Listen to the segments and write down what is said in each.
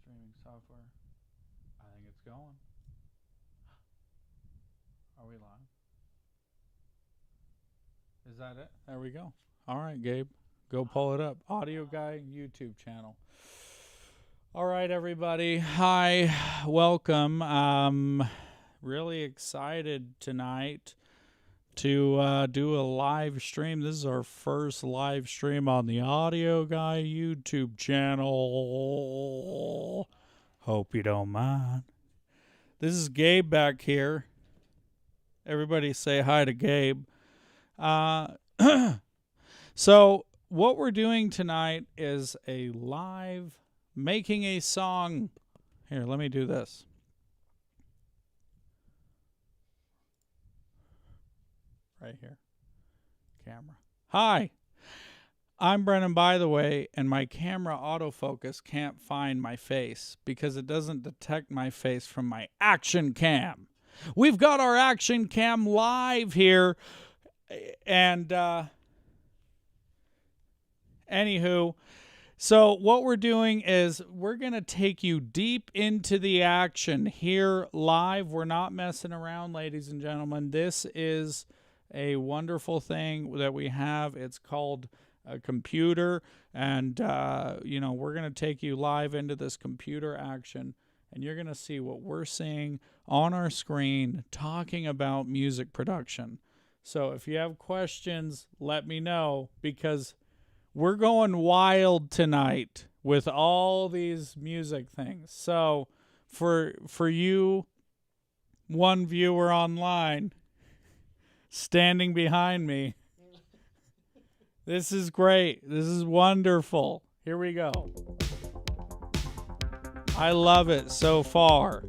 streaming software. I think it's going. Are we live? Is that it? There we go. All right, Gabe. Go pull it up. Audio Guy YouTube channel. All right, everybody. Hi. Welcome. Really excited tonight to do a live stream. This is our first live stream on the Audio Guy YouTube channel. Hope you don't mind. This is Gabe back here. Everybody say hi to Gabe. So what we're doing tonight is a live making a song. Here, let me do this. Right here. Camera. Hi. I'm Brennan, by the way, and my camera autofocus can't find my face because it doesn't detect my face from my action cam. We've got our action cam live here. And anywho, so what we're doing is we're going to take you deep into the action here live. We're not messing around, ladies and gentlemen. This is a wonderful thing that we have. It's called a computer, and we're going to take you live into this computer action, and you're going to see what we're seeing on our screen talking about music production. So if you have questions, let me know, because we're going wild tonight with all these music things. So for you, one viewer online standing behind me, this is great. This is wonderful. Here we go. I love it so far.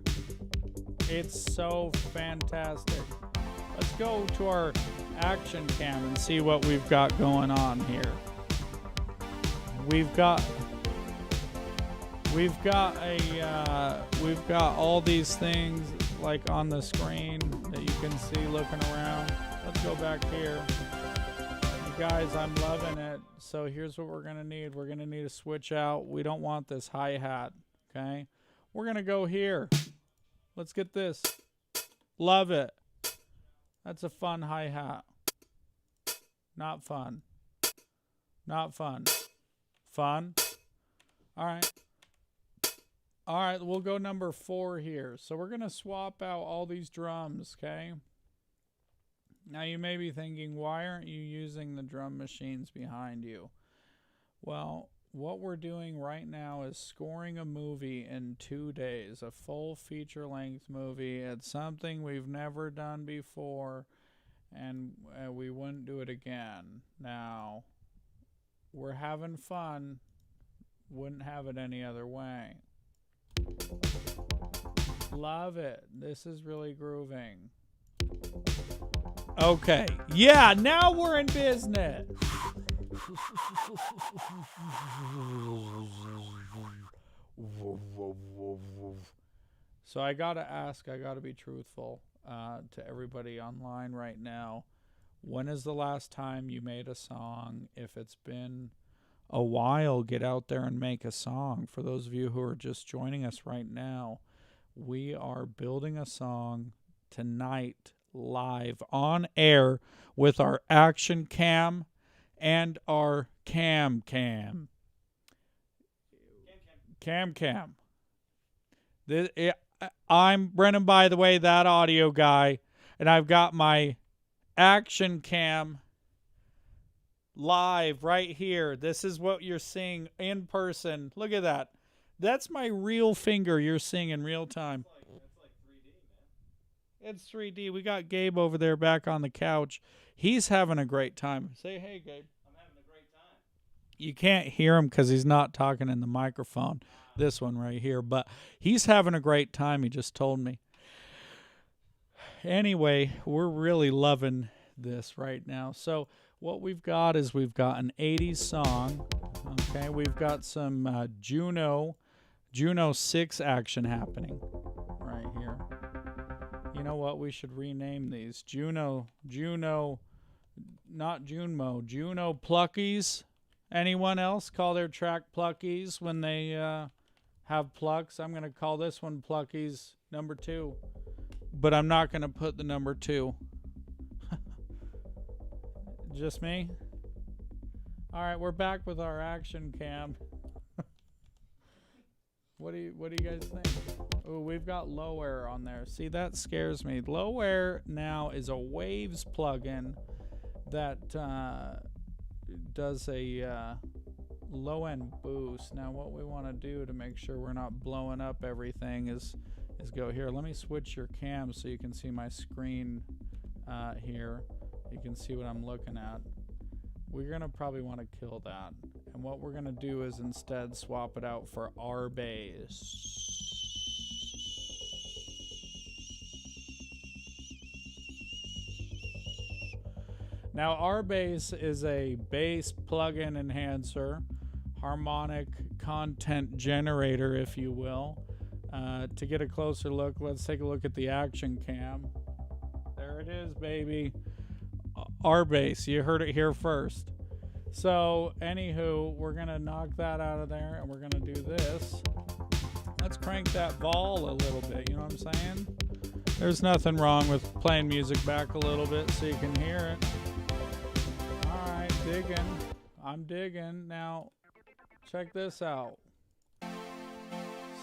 It's so fantastic. Let's go to our action cam and see what we've got going on here. We've got all these things like on the screen that you can see looking around. Let's go back here. You guys, I'm loving it. So here's what we're gonna need. We're gonna need a switch out. We don't want this hi-hat. Okay, we're gonna go here. Let's get this. Love it. That's a fun hi-hat. Not fun. Not fun. Fun. All right. All right, we'll go number 4 here. So we're going to swap out all these drums, okay? Now you may be thinking, why aren't you using the drum machines behind you? Well, what we're doing right now is scoring a movie in 2 days, a full feature-length movie. It's something we've never done before, and we wouldn't do it again. Now, we're having fun. Wouldn't have it any other way. Love it. This is really grooving. Okay. Yeah, now we're in business. So I gotta ask, I gotta be truthful to everybody online right now. When is the last time you made a song? If it's been a while, get out there and make a song. For those of you who are just joining us right now, we are building a song tonight live on air with our action cam and our cam. I'm Brennan, by the way, that audio guy, and I've got my action cam live right here. This is what you're seeing in person. Look at that. That's my real finger you're seeing in real time. It's like 3D, man. It's 3D. We got Gabe over there back on the couch. He's having a great time. Say hey, Gabe. I'm having a great time. You can't hear him because he's not talking in the microphone. This one right here. But he's having a great time. He just told me. Anyway, we're really loving this right now. So what we've got is we've got an 80s song. Okay, we've got some Juno 6 action happening right here. You know what? We should rename these. Juno, not Junmo, Juno Pluckies. Anyone else call their track Pluckies when they have plucks. I'm going to call this one Plucky's number 2. But I'm not going to put the number 2. Just me? All right, we're back with our action cam. What do you guys think? Oh, we've got low air on there. See, that scares me. Low air now is a Waves plugin that does a low end boost. Now, what we want to do to make sure we're not blowing up everything is go here. Let me switch your cam so you can see my screen here. You can see what I'm looking at. We're going to probably want to kill that. And what we're going to do is instead swap it out for R bass. Now, R bass is a bass plugin enhancer, harmonic content generator, if you will. To get a closer look, let's take a look at the action cam. There it is, baby. R bass, you heard it here first. So, anywho, we're gonna knock that out of there, and we're gonna do this. Let's crank that vol a little bit. You know what I'm saying? There's nothing wrong with playing music back a little bit so you can hear it. All right, digging. I'm digging. Now, check this out.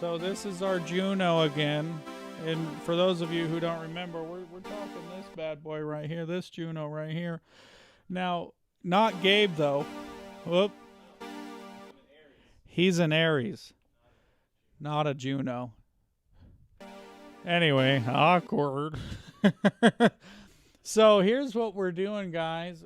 So this is our Juno again. And for those of you who don't remember, we're talking this bad boy right here, this Juno right here. Now, not Gabe though. Whoop. He's an Aries, not a Juno. Anyway, awkward. So here's what we're doing, guys.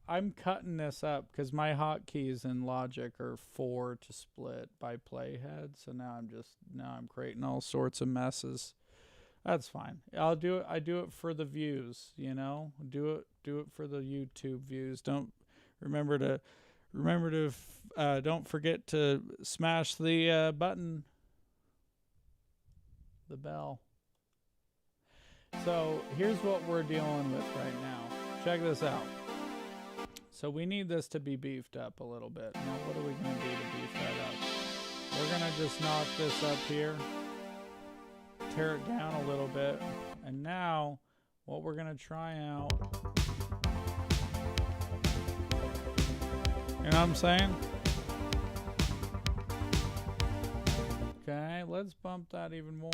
I'm cutting this up because my hotkeys in Logic are 4 to split by playhead. So now I'm creating all sorts of messes. That's fine. I'll do it. I do it for the views, you know. Do it for the YouTube views. Don't forget to smash the button, the bell. So here's what we're dealing with right now. Check this out. So we need this to be beefed up a little bit. Now what are we going to do to beef that up? We're going to just knock this up here, tear it down a little bit, and now what we're going to try out, you know what I'm saying? Okay, let's bump that even more.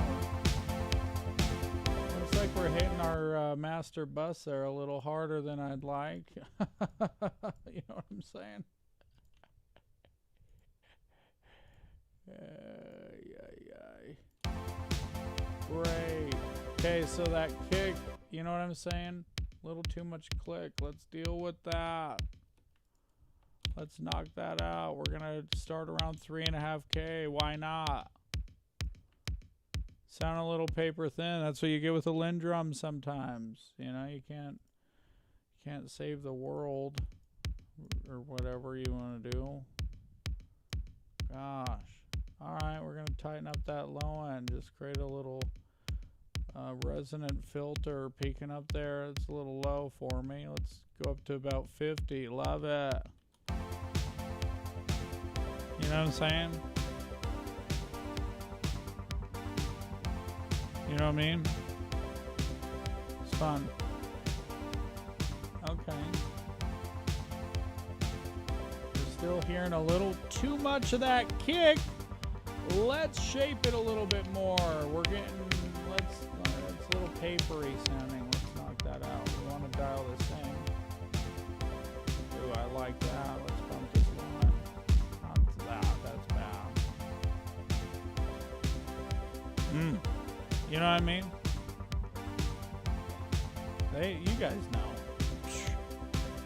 Looks like we're hitting our master bus there a little harder than I'd like. You know what I'm saying? Great. Okay, so that kick, you know what I'm saying? A little too much click. Let's deal with that. Let's knock that out. We're going to start around 3.5K. Why not? Sound a little paper thin. That's what you get with a Lin drum sometimes. You know, you can't save the world or whatever you want to do. Gosh. All right, we're going to tighten up that low end. Just create a little resonant filter peeking up there. It's a little low for me. Let's go up to about 50. Love it. You know what I'm saying? You know what I mean? It's fun. Okay. We're still hearing a little too much of that kick. Let's shape it a little bit more. We're getting, it's a little papery sounding. Let's knock that out. We want to dial this in. Ooh, I like that. Let's bump this one. Not that. That's bad. You know what I mean? You guys know.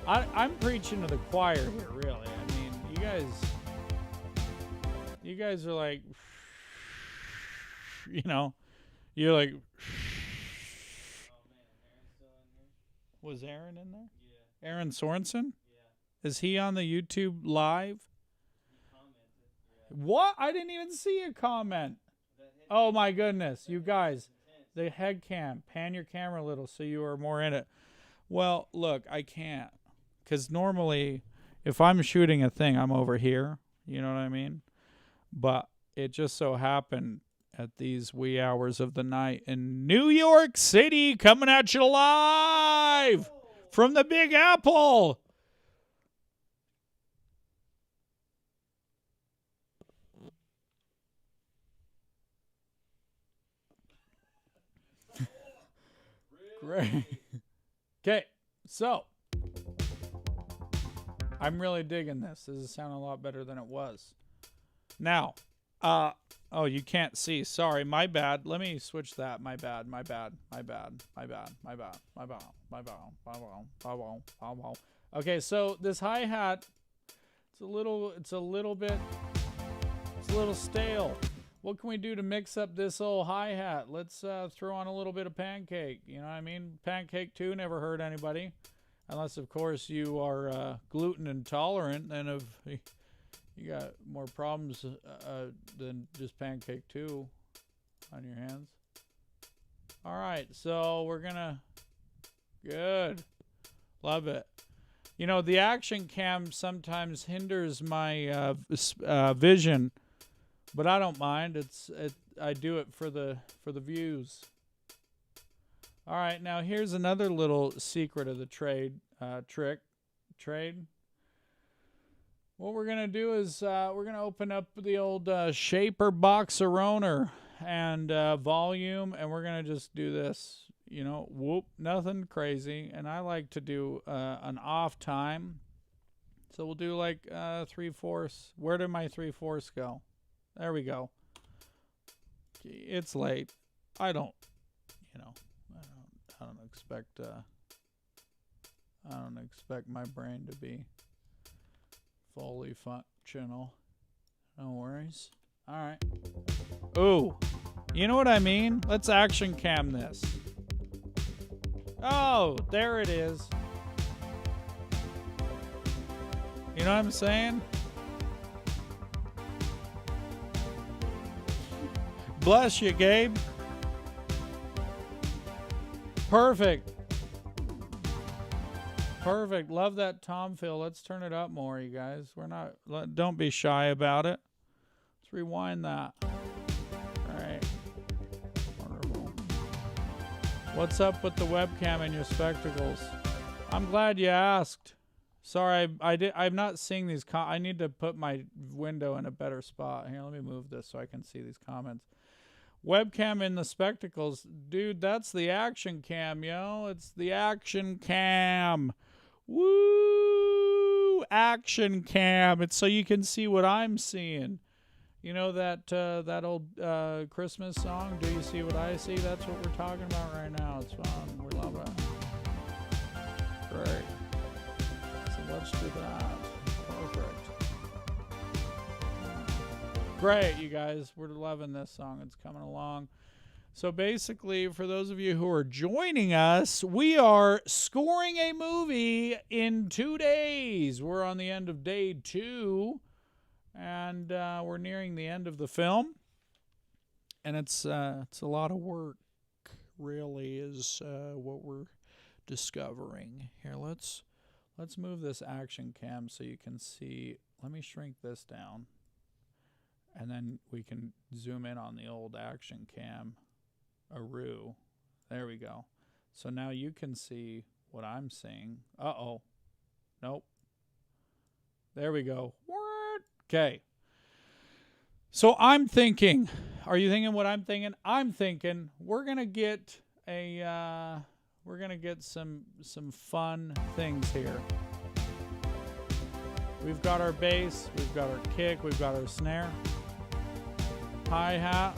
I'm preaching to the choir here, really. I mean, you guys are like, you know, you're like. Was Aaron in there? Yeah. Aaron Sorensen? Yeah. Is he on the YouTube live? He commented. Yeah. What? I didn't even see a comment. Oh my goodness, you guys, the head cam, pan your camera a little so you are more in it. Well, look, I can't, because normally if I'm shooting a thing, I'm over here, you know what I mean? But it just so happened at these wee hours of the night in New York City, coming at you live from the Big Apple. Great. Okay, so I'm really digging this. This is sounding a lot better than it was. Now, oh, you can't see. Sorry, my bad. Let me switch that. My bad. Okay, so this hi-hat, it's a little stale. What can we do to mix up this old hi-hat? Let's throw on a little bit of pancake. You know what I mean? Pancake 2 never hurt anybody. Unless, of course, you are gluten intolerant. Then if you got more problems than just pancake 2 on your hands. All right, so we're going to... Good. Love it. You know, the action cam sometimes hinders my vision. But I don't mind. I do it for the views. All right, now here's another little secret of the trade. What we're gonna do is we're gonna open up the old Shaper Boxeroner and volume, and we're gonna just do this. You know, whoop, nothing crazy. And I like to do an off time, so we'll do like 3/4. Where did my 3/4 go? There we go. It's late. I don't expect my brain to be fully functional. No worries. All right. Ooh, you know what I mean? Let's action cam this. Oh, there it is. You know what I'm saying? Bless you, Gabe. Perfect. Perfect. Love that tom feel. Let's turn it up more, you guys. Don't be shy about it. Let's rewind that. All right. Wonderful. What's up with the webcam and your spectacles? I'm glad you asked. Sorry, I'm not seeing these. I need to put my window in a better spot. Here, let me move this so I can see these comments. Webcam in the spectacles. Dude, that's the action cam, yo. It's the action cam. Woo! Action cam. It's so you can see what I'm seeing. You know that old Christmas song, Do You See What I See? That's what we're talking about right now. It's fun. We love it. Great. So let's do that. Perfect. Great, you guys. We're loving this song. It's coming along. So basically, for those of you who are joining us, we are scoring a movie in 2 days. We're on the end of day 2, and we're nearing the end of the film. And it's a lot of work, really, is what we're discovering. Here, let's move this action cam so you can see. Let me shrink this down. And then we can zoom in on the old action cam. There we go. So now you can see what I'm seeing. Uh-oh. Nope. There we go. Okay. So I'm thinking, are you thinking what I'm thinking? I'm thinking we're going to get some fun things here. We've got our bass, we've got our kick, we've got our snare. Hi-hat.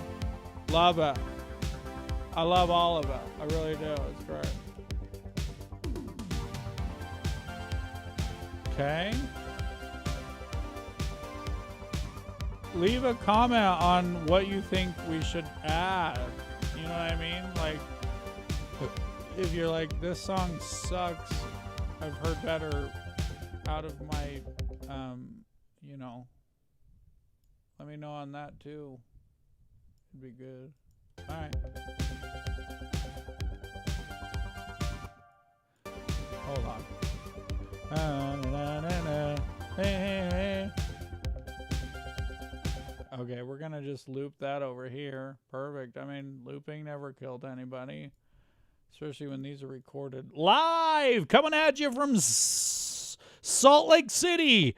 Love it. I love all of it. I really do. It's great. Okay. Leave a comment on what you think we should add. You know what I mean? Like, if you're like, this song sucks, I've heard better out of my, let me know on that too. It'd be good. All right. Hold on. Okay, we're going to just loop that over here. Perfect. I mean, looping never killed anybody. Especially when these are recorded live, coming at you from Salt Lake City.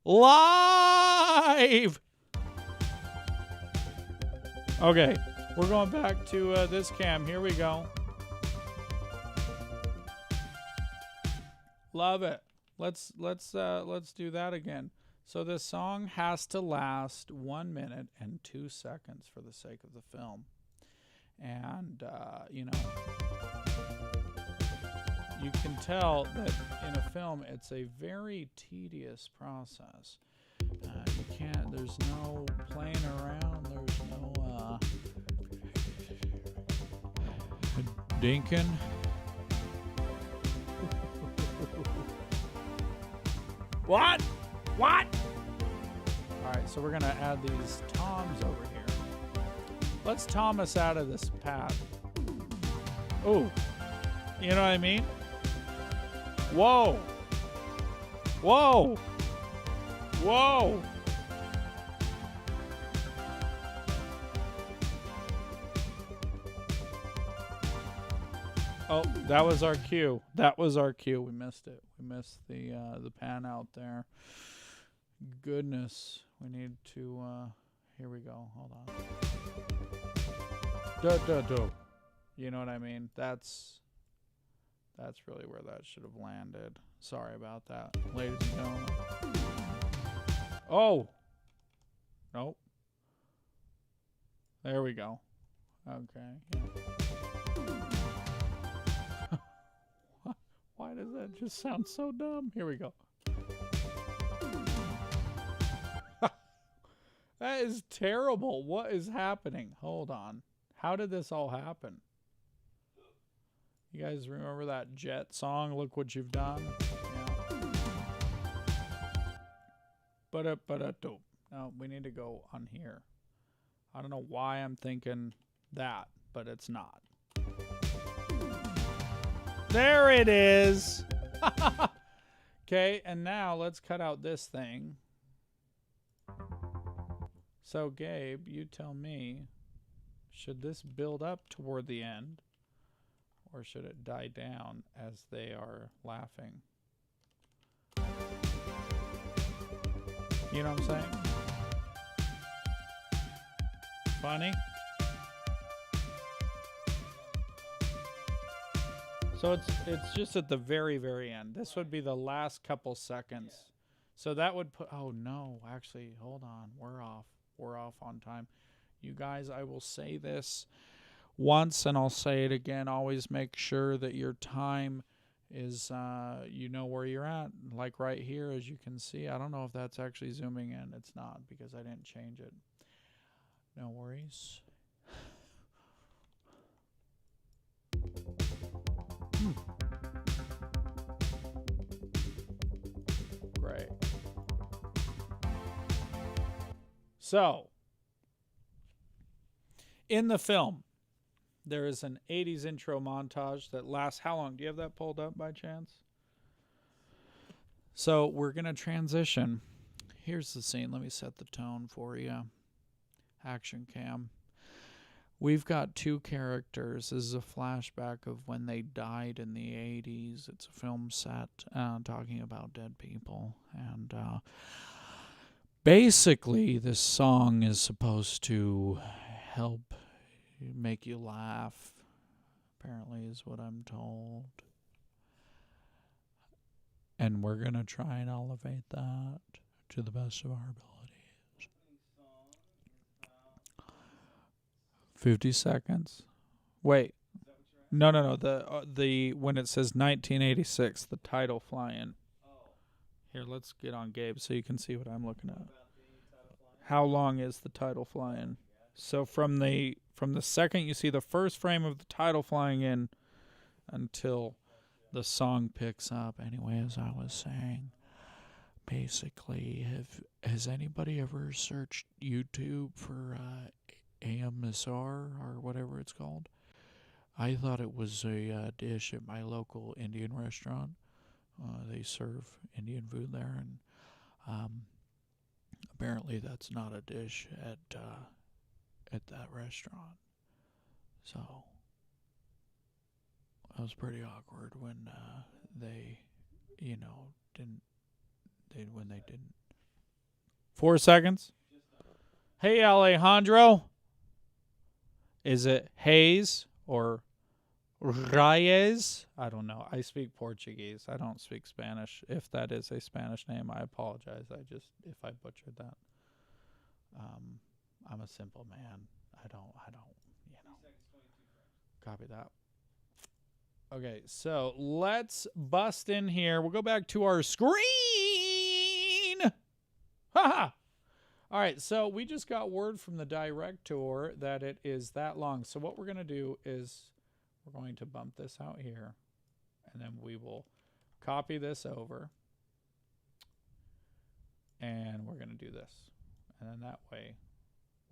Live. Okay, we're going back to this cam. Here we go. Love it. Let's do that again. So this song has to last 1 minute and 2 seconds for the sake of the film. And, you know, you can tell that in a film it's a very tedious process. You can't, there's no playing around, there's no dinking. What? What? All right, so we're gonna add these toms over here. Let's tom us out of this path. Ooh, you know what I mean? Whoa. Whoa. Whoa. Oh, that was our cue. That was our cue. We missed it. We missed the pan out there. Goodness. We need to here we go. Hold on. You know what I mean? That's really where that should have landed. Sorry about that, ladies and gentlemen. Oh. Nope. There we go. Okay. Yeah. Why does that just sound so dumb? Here we go. That is terrible. What is happening? Hold on. How did this all happen? You guys remember that Jet song, Look What You've Done? Yeah. No, we need to go on here. I don't know why I'm thinking that, but it's not. There it is. Okay, and now let's cut out this thing. So, Gabe, you tell me, should this build up toward the end, or should it die down as they are laughing? You know what I'm saying? Funny? So it's just at the very, very end. This would be the last couple seconds. Yeah. So that would put, oh no, actually, hold on. We're off. We're off on time. You guys, I will say this once and I'll say it again. Always make sure that your time is, you know where you're at. Like right here, as you can see. I don't know if that's actually zooming in. It's not because I didn't change it. No worries. Great. So, in the film, there is an 80s intro montage that lasts how long? Do you have that pulled up by chance? So, we're going to transition. Here's the scene. Let me set the tone for you. Action cam. We've got two characters. This is a flashback of when they died in the 80s. It's a film set talking about dead people. And basically, this song is supposed to help make you laugh, apparently is what I'm told. And we're going to try and elevate that to the best of our abilities. 50 seconds. Wait. No. The when it says 1986, the title fly-in. Here, let's get on Gabe so you can see what I'm looking at. How long is the title fly-in? So from the second you see the first frame of the title flying in until the song picks up. Anyway, as I was saying, basically, has anybody ever searched YouTube for AMSR or whatever it's called? I thought it was a dish at my local Indian restaurant. They serve Indian food there, and Apparently, that's not a dish at that restaurant. So it was pretty awkward when they, didn't when they didn't. 4 seconds. Hey, Alejandro. Is it Hayes or Reyes? I don't know. I speak Portuguese. I don't speak Spanish. If that is a Spanish name, I apologize. If I butchered that. I'm a simple man. I don't, copy that. Okay, so let's bust in here. We'll go back to our screen. Haha. All right, so we just got word from the director that it is that long. So what we're going to do is we're going to bump this out here, and then we will copy this over, and we're going to do this. And then that way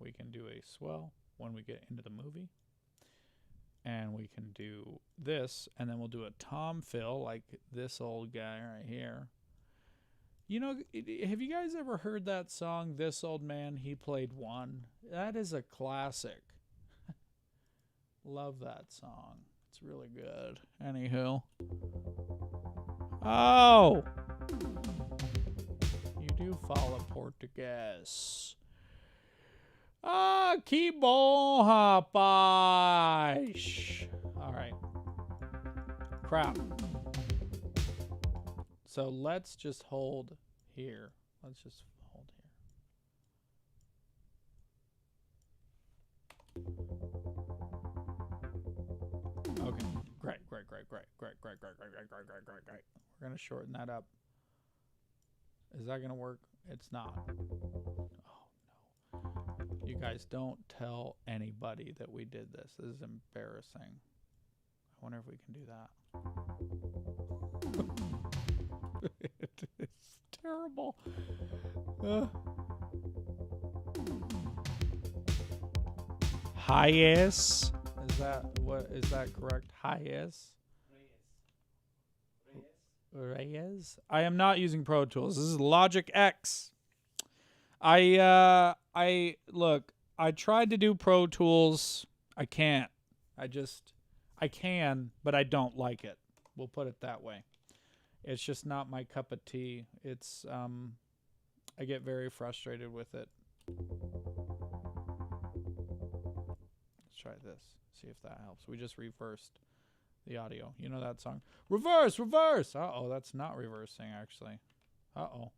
we can do a swell when we get into the movie. And we can do this, and then we'll do a tom fill like this old guy right here. You know, have you guys ever heard that song, This Old Man, He Played One? That is a classic. Love that song. It's really good. Anywho. Oh! You do follow Portuguese. Ah, que bom, rapaz. All right. Crap. So let's just hold here. Let's just hold here. Okay. Great. We're going to shorten that up. Is that going to work? It's not. Oh, no. You guys don't tell anybody that we did this. This is embarrassing. I wonder if we can do that. It's terrible. Highest. Is that correct? Highest. Reyes. I am not using Pro Tools. This is Logic X. I tried to do Pro Tools. I can't. I can, but I don't like it. We'll put it that way. It's just not my cup of tea. It's I get very frustrated with it. Let's try this. See if that helps. We just reversed the audio. You know that song? Reverse. Uh-oh, that's not reversing actually. Uh-oh.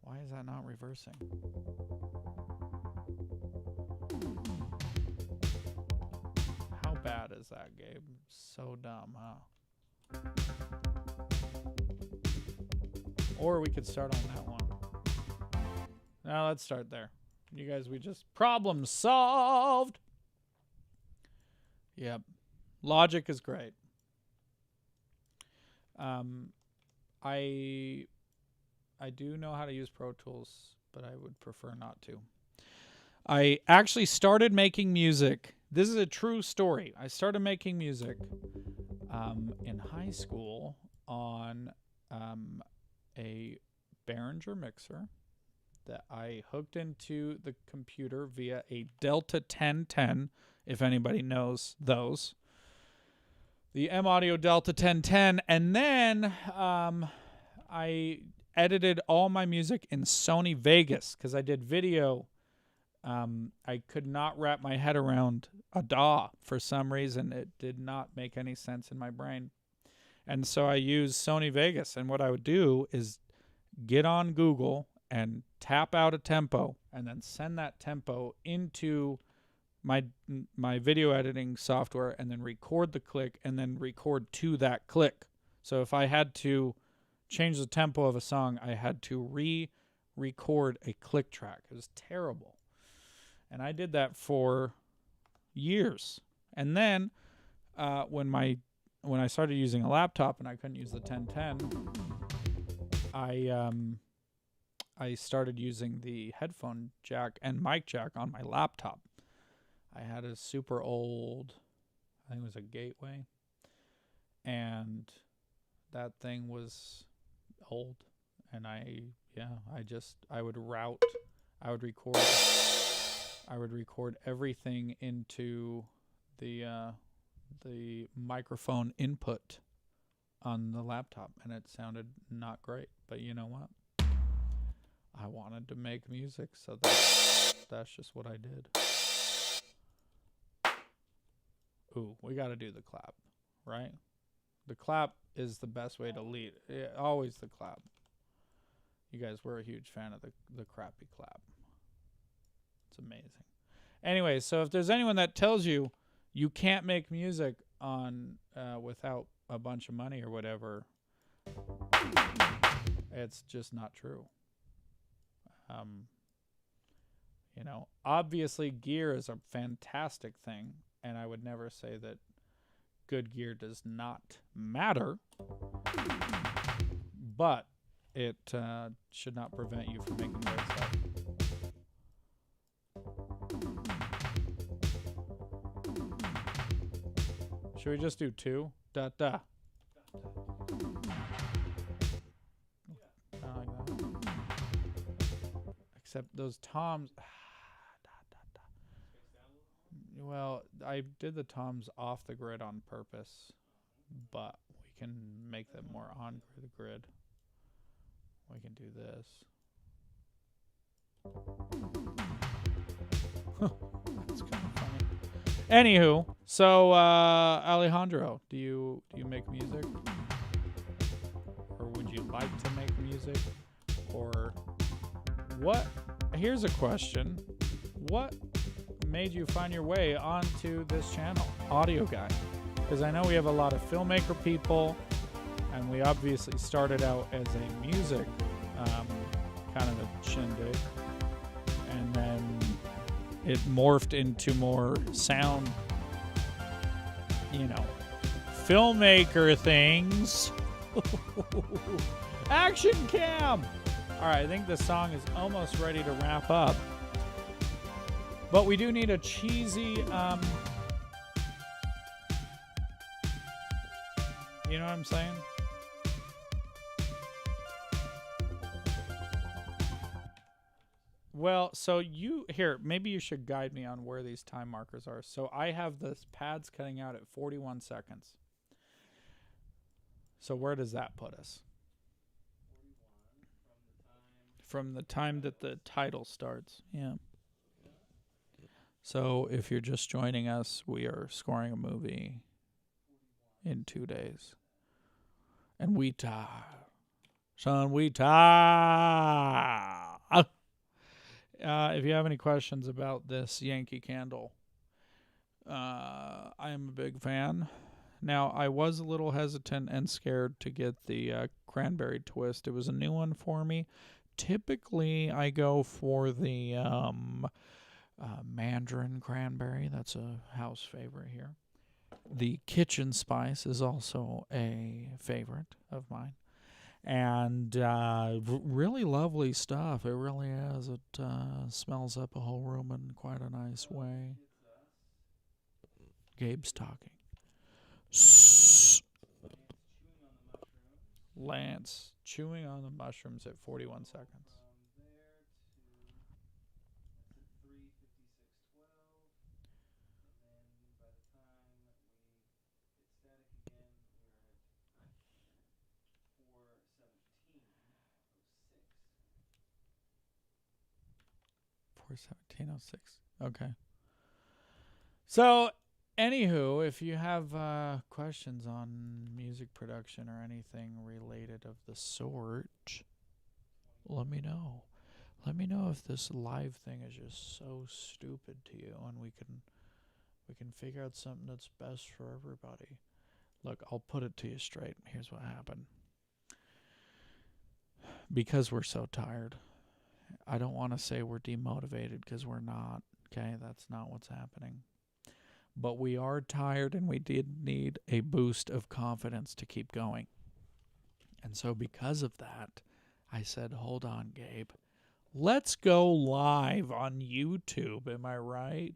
Why is that not reversing? How bad is that, Gabe? So dumb, huh? Or we could start on that one. Now let's start there. You guys, we just problem solved. Yep. Logic is great. I do know how to use Pro Tools, but I would prefer not to. I actually started making music. This is a true story. I started making music in high school on a Behringer mixer that I hooked into the computer via a Delta 1010, if anybody knows those. The M-Audio Delta 1010. And then I edited all my music in Sony Vegas because I did video. I could not wrap my head around a DAW for some reason. It did not make any sense in my brain. And so I used Sony Vegas. And what I would do is get on Google and tap out a tempo and then send that tempo into my video editing software and then record the click and then record to that click. So if I had to change the tempo of a song, I had to re-record a click track. It was terrible. And I did that for years. And then when I started using a laptop and I couldn't use the 1010, I started using the headphone jack and mic jack on my laptop. I had a super old, I think it was a Gateway, and that thing was old and I would record everything into the microphone input on the laptop, and it sounded not great. But you know what? I wanted to make music, so that's just what I did. Ooh, we got to do the clap, right? The clap is the best way to lead. Yeah, always the clap. You guys were a huge fan of the crappy clap. It's amazing. Anyway, so if there's anyone that tells you you can't make music on without a bunch of money or whatever, it's just not true. You know, obviously gear is a fantastic thing, and I would never say that good gear does not matter, but it should not prevent you from making great stuff. Should we just do two? Da da. I like that. Except those toms. Well, I did the toms off the grid on purpose, but we can make them more on the grid. We can do this. That's kind of funny. Anywho, so Alejandro, do you make music? Or would you like to make music? Or what? Here's a question. What made you find your way onto this channel, Audio Guy? Because I know we have a lot of filmmaker people, and we obviously started out as a music kind of a shindig, and then it morphed into more sound, you know, filmmaker things. Action cam! Alright, I think the song is almost ready to wrap up. But we do need a cheesy, you know what I'm saying? Well, so maybe you should guide me on where these time markers are. So I have the pads cutting out at 41 seconds. So where does that put us? 41 from the time that the title starts. Yeah. So if you're just joining us, we are scoring a movie in 2 days. And we tie. Son, we tie. If you have any questions about this Yankee Candle, I am a big fan. Now, I was a little hesitant and scared to get the cranberry twist. It was a new one for me. Typically, I go for the mandarin cranberry. That's a house favorite here. The kitchen spice is also a favorite of mine. And really lovely stuff. It really is. It smells up a whole room in quite a nice way. Gabe's talking. Lance chewing on the mushrooms at 41 seconds. For 1706. Okay. So, anywho, if you have questions on music production or anything related of the sort, let me know. Let me know if this live thing is just so stupid to you, and we can figure out something that's best for everybody. Look, I'll put it to you straight. Here's what happened. Because we're so tired, I don't want to say we're demotivated, because we're not. Okay, that's not what's happening. But we are tired, and we did need a boost of confidence to keep going. And so because of that, I said, hold on, Gabe. Let's go live on YouTube. Am I right?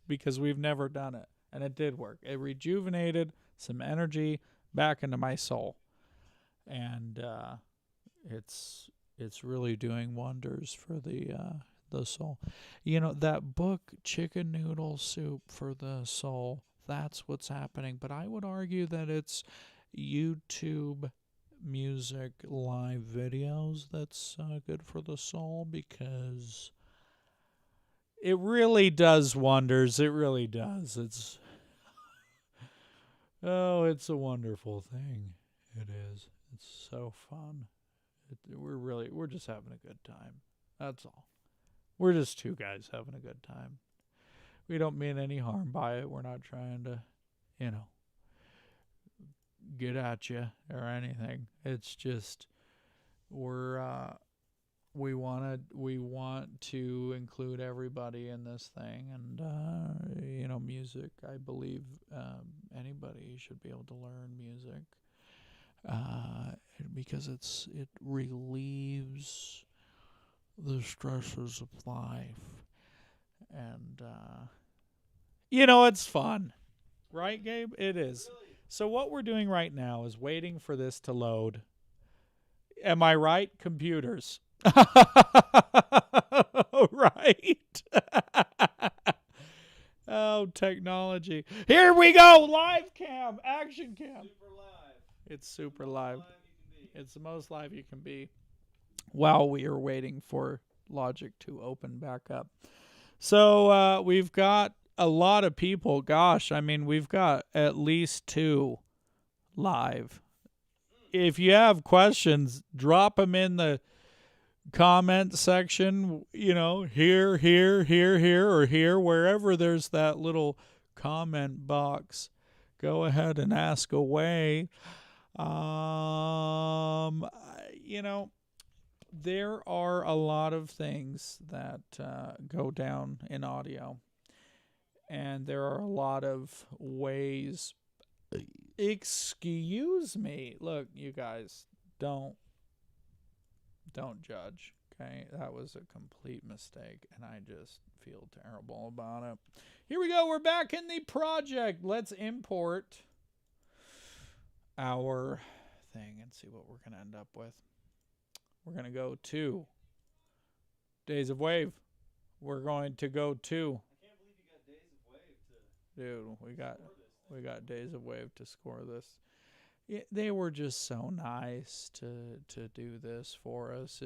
Because we've never done it. And it did work. It rejuvenated some energy back into my soul. And it's really doing wonders for the soul. You know, that book, Chicken Noodle Soup for the Soul, that's what's happening. But I would argue that it's YouTube music live videos that's good for the soul, because it really does wonders. It really does. It's a wonderful thing. It is. It's so fun. We're just having a good time. That's all. We're just two guys having a good time. We don't mean any harm by it. We're not trying to, you know, get at you or anything. It's just we want to include everybody in this thing, and music. I believe anybody should be able to learn music because it relieves the stresses of life, and it's fun, right, Gabe? It is. So what we're doing right now is waiting for this to load. Am I right? Computers. Right. Oh, technology. Here we go. Live cam. Action cam. Super live. It's super live. It's the most live you can be while we are waiting for Logic to open back up. So we've got a lot of people. Gosh, I mean, we've got at least 2 live. If you have questions, drop them in the comment section, here, or here, wherever there's that little comment box. Go ahead and ask away. There are a lot of things that go down in audio, and there are a lot of ways. Excuse me. Look, you guys, don't judge, okay? That was a complete mistake, and I just feel terrible about it. Here we go. We're back in the project. Let's import our thing and see what we're going to end up with. We're going to go to Days of Wave. We're going to go to... I can't believe you got Days of Wave to... Dude, we got Days of Wave to score this. They were just so nice to do this for us.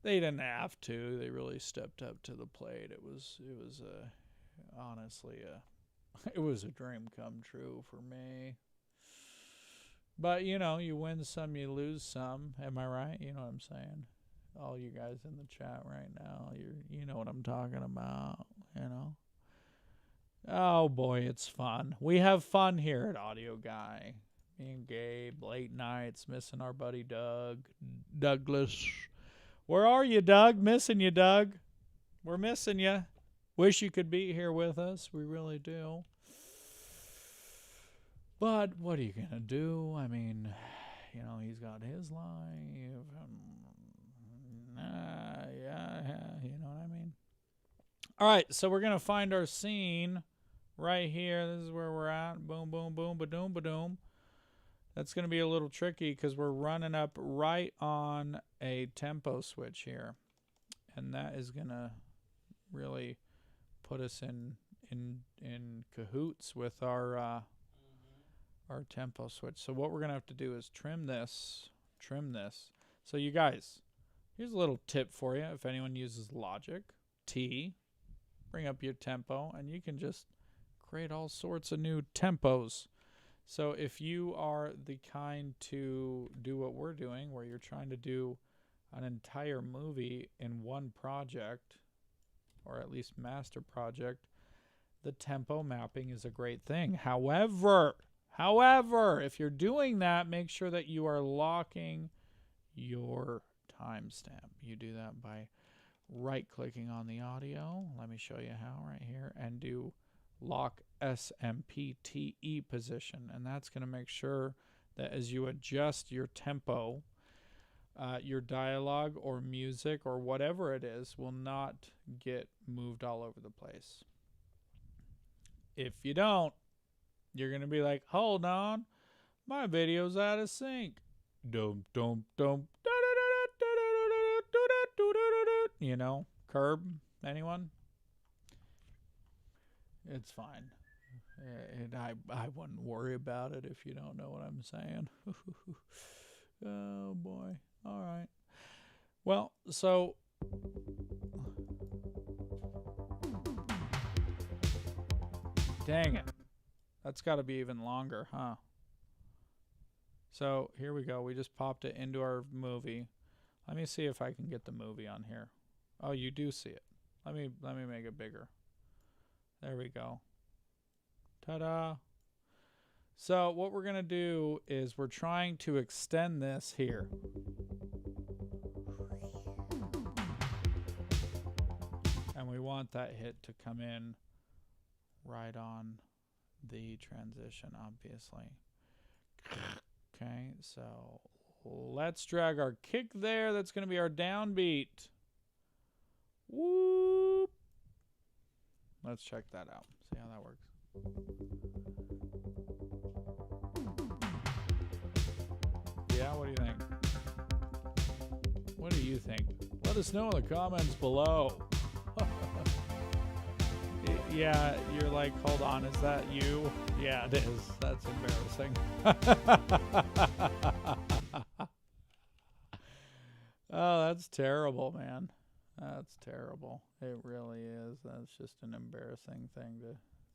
They didn't have to. They really stepped up to the plate. It was honestly it was a dream come true for me. But you win some, you lose some. Am I right? You know what I'm saying? All you guys in the chat right now, you know what I'm talking about. Oh boy, it's fun. We have fun here at Audio Guy. Me and Gabe, late nights, missing our buddy Douglas. Where are you, Doug? Missing you, Doug. We're missing you. Wish you could be here with us. We really do. But what are you going to do? I mean, he's got his life. You know what I mean? All right, so we're going to find our scene right here. This is where we're at. Boom, boom, boom, ba-doom, ba-doom. That's going to be a little tricky because we're running up right on a tempo switch here. And that is going to really put us in cahoots with our tempo switch. So what we're going to have to do is trim this. So you guys, here's a little tip for you. If anyone uses Logic, T, bring up your tempo, and you can just create all sorts of new tempos. So if you are the kind to do what we're doing, where you're trying to do an entire movie in one project, or at least master project, the tempo mapping is a great thing. However, if you're doing that, make sure that you are locking your timestamp. You do that by right-clicking on the audio. Let me show you how right here, and do lock SMPTE position, and that's going to make sure that as you adjust your tempo, your dialogue or music or whatever it is will not get moved all over the place. If you don't, you're going to be like, hold on, my video's out of sync. Dum, dum, dum, da, da, da, You know, curb. Anyone? It's fine. I wouldn't worry about it if you don't know what I'm saying. Oh boy. All right. Well, so dang it. That's got to be even longer, huh? So here we go. We just popped it into our movie. Let me see if I can get the movie on here. Oh, you do see it. Let me make it bigger. There we go. Ta-da. So what we're going to do is we're trying to extend this here. And we want that hit to come in right on the transition, obviously. Okay, so let's drag our kick there. That's going to be our downbeat. Whoop. Let's check that out. See how that works. Yeah, what do you think? What do you think? Let us know in the comments below. Yeah, you're like, hold on, is that you? Yeah, it is. That's embarrassing. Oh, that's terrible, man. That's terrible. It really is. That's just an embarrassing thing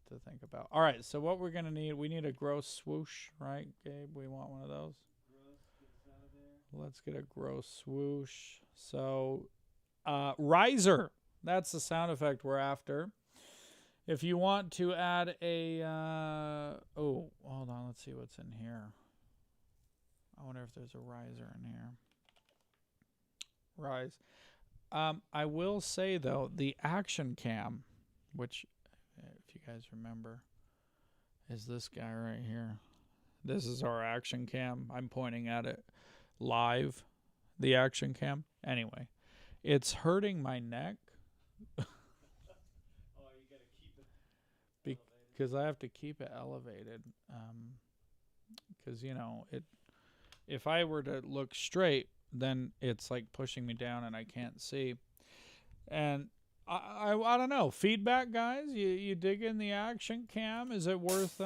to think about. All right, so what we're going to need, we need a gross swoosh, right, Gabe? We want one of those. Let's get a gross swoosh. So, riser. That's the sound effect we're after. If you want to add a, oh, hold on. Let's see what's in here. I wonder if there's a riser in here. Rise. I will say, though, the action cam, which, if you guys remember, is this guy right here. This is our action cam. I'm pointing at it live, the action cam. Anyway, it's hurting my neck. Because I have to keep it elevated. Because, you know, if I were to look straight, then it's like pushing me down and I can't see. And I don't know. Feedback, guys? You dig in the action cam? Is it worth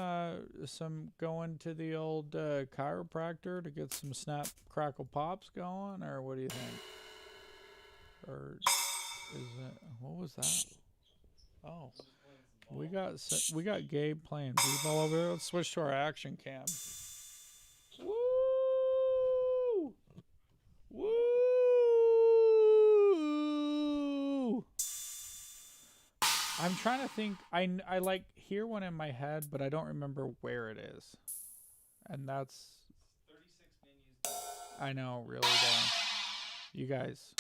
some going to the old chiropractor to get some snap, crackle, pops going? Or what do you think? Or is it... What was that? Oh. We got Gabe playing b-ball over there. Let's switch to our action cam. Woo! Woo! I'm trying to think. I like hear one in my head, but I don't remember where it is. And that's 36 menus. I know, really don't. You guys,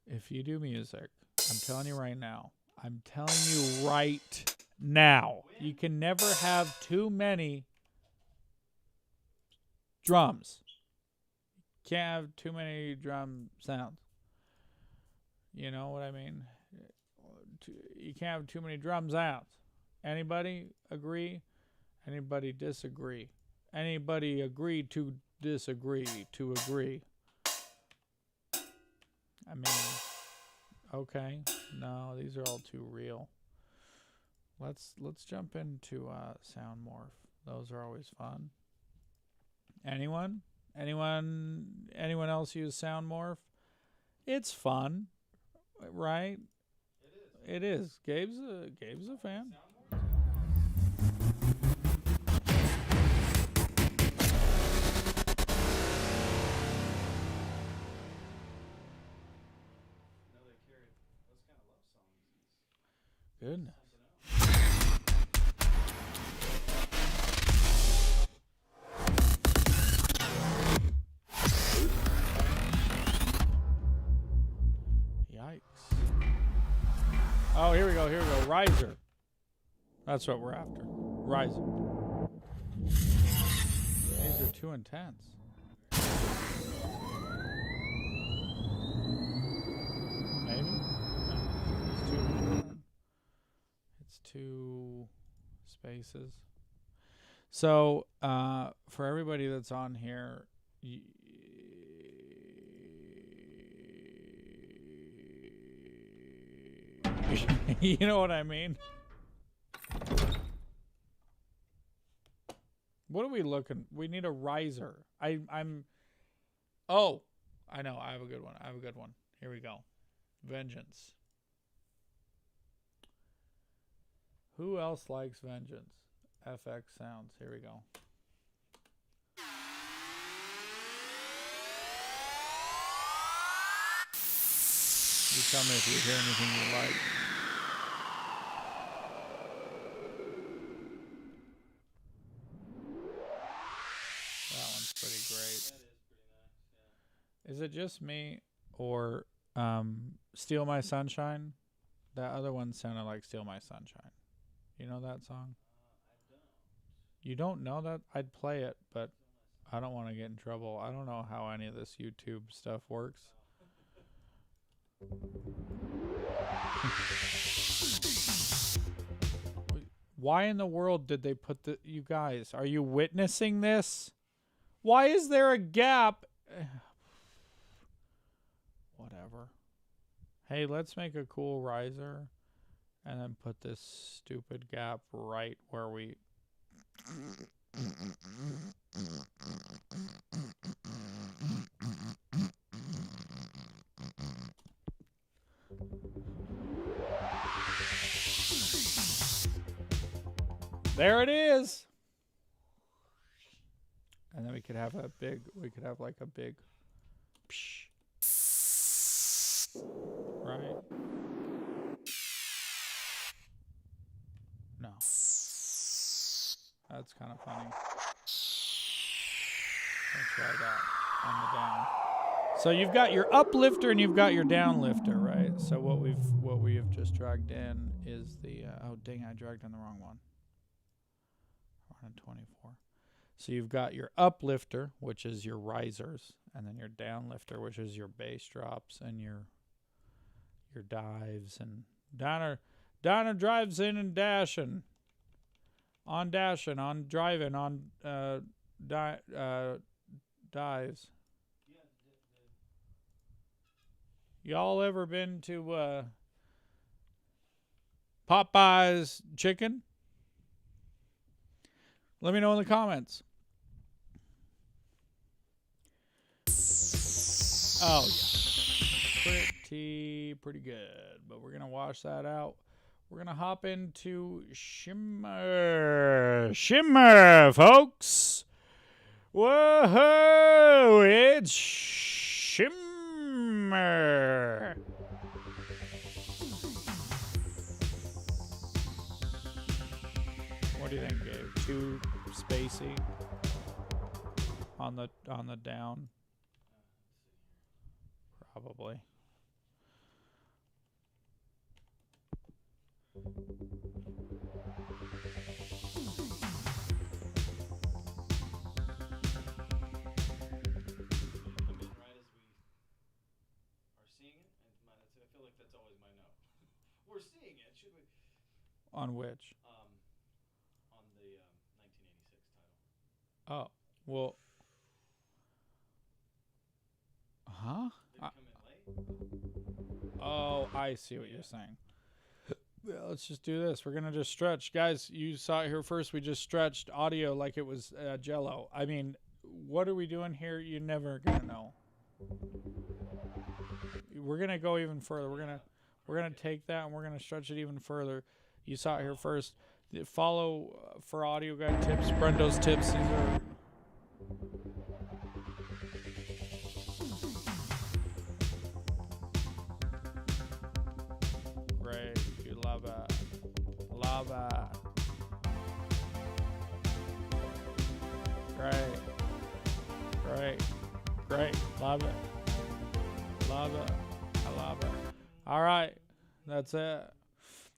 if you do music, I'm telling you right now. I'm telling you right now, you can never have too many drums. Can't have too many drum sounds. You know what I mean? You can't have too many drum sounds. Anybody agree? Anybody disagree? Anybody agree to disagree to agree? I mean... Okay, no, these are all too real. Let's jump into sound morph. Those are always fun. Anyone else use sound morph? It's fun, right? It is. Gabe's a fan. Goodness. Yikes. Oh, here we go. Riser. That's what we're after. Riser. These are too intense. Maybe? No, it's too... Two spaces. So for everybody that's on here, You know what I mean? What are we looking? We need a riser. I'm. Oh, I know. I have a good one. Here we go. Vengeance. Who else likes Vengeance? FX sounds. Here we go. You tell me if you hear anything you like. That one's pretty great. That is pretty nice, yeah. Is it just me or Steal My Sunshine? That other one sounded like Steal My Sunshine. You know that song? I don't. You don't know that? I'd play it, but I don't want to get in trouble. I don't know how any of this YouTube stuff works. Why in the world did they put the... You guys, are you witnessing this? Why is there a gap? Whatever. Hey, let's make a cool riser and then put this stupid gap right where we... There it is. And then we could have like a big, psh, right? No. That's kind of funny. Let's try that on the down. So you've got your uplifter and you've got your downlifter, right? So what we have just dragged in is the oh dang, I dragged in the wrong one. 124. So you've got your uplifter, which is your risers, and then your downlifter, which is your bass drops and your dives, and Donna drives in and dashing. On dashing, on driving, on dives. Y'all ever been to Popeye's Chicken? Let me know in the comments. Oh, yeah. Pretty good. But we're going to wash that out. We're going to hop into Shimmer. Shimmer, folks. Whoa, it's Shimmer. What do you think, Gabe? Too spacey on the down? Probably. I feel like that's always my note. We're seeing it, should we? On which? On the 1986 title. Oh, well. Huh? Did it come in late? Oh, I see what you're saying. Yeah, let's just do this. We're going to just stretch. Guys, you saw it here first. We just stretched audio like it was Jell-O. I mean, what are we doing here? You're never going to know. We're going to go even further. We're going to take that and we're going to stretch it even further. You saw it here first. Follow for audio guide tips, Brendo's tips. These are great. You love it. Love it. Great. Great. Great. Love it. Love it. I love it. All right. That's it.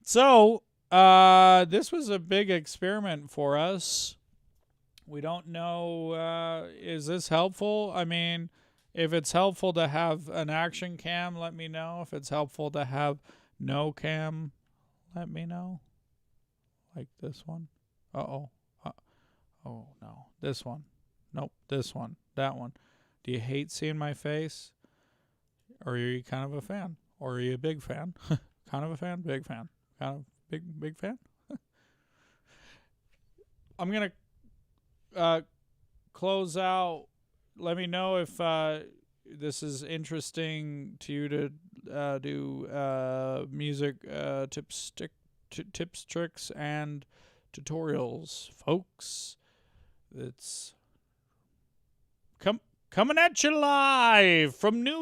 So, this was a big experiment for us. We don't know, is this helpful? I mean, if it's helpful to have an action cam, let me know. If it's helpful to have no cam, let me know. Like this one. Uh-oh. Oh, no. This one. Nope. This one. That one. Do you hate seeing my face? Or are you kind of a fan? Or are you a big fan? Kind of a fan, big fan, kind of big fan. I'm gonna close out. Let me know if this is interesting to you to do music tips, tricks, and tutorials, folks. It's coming at you live from New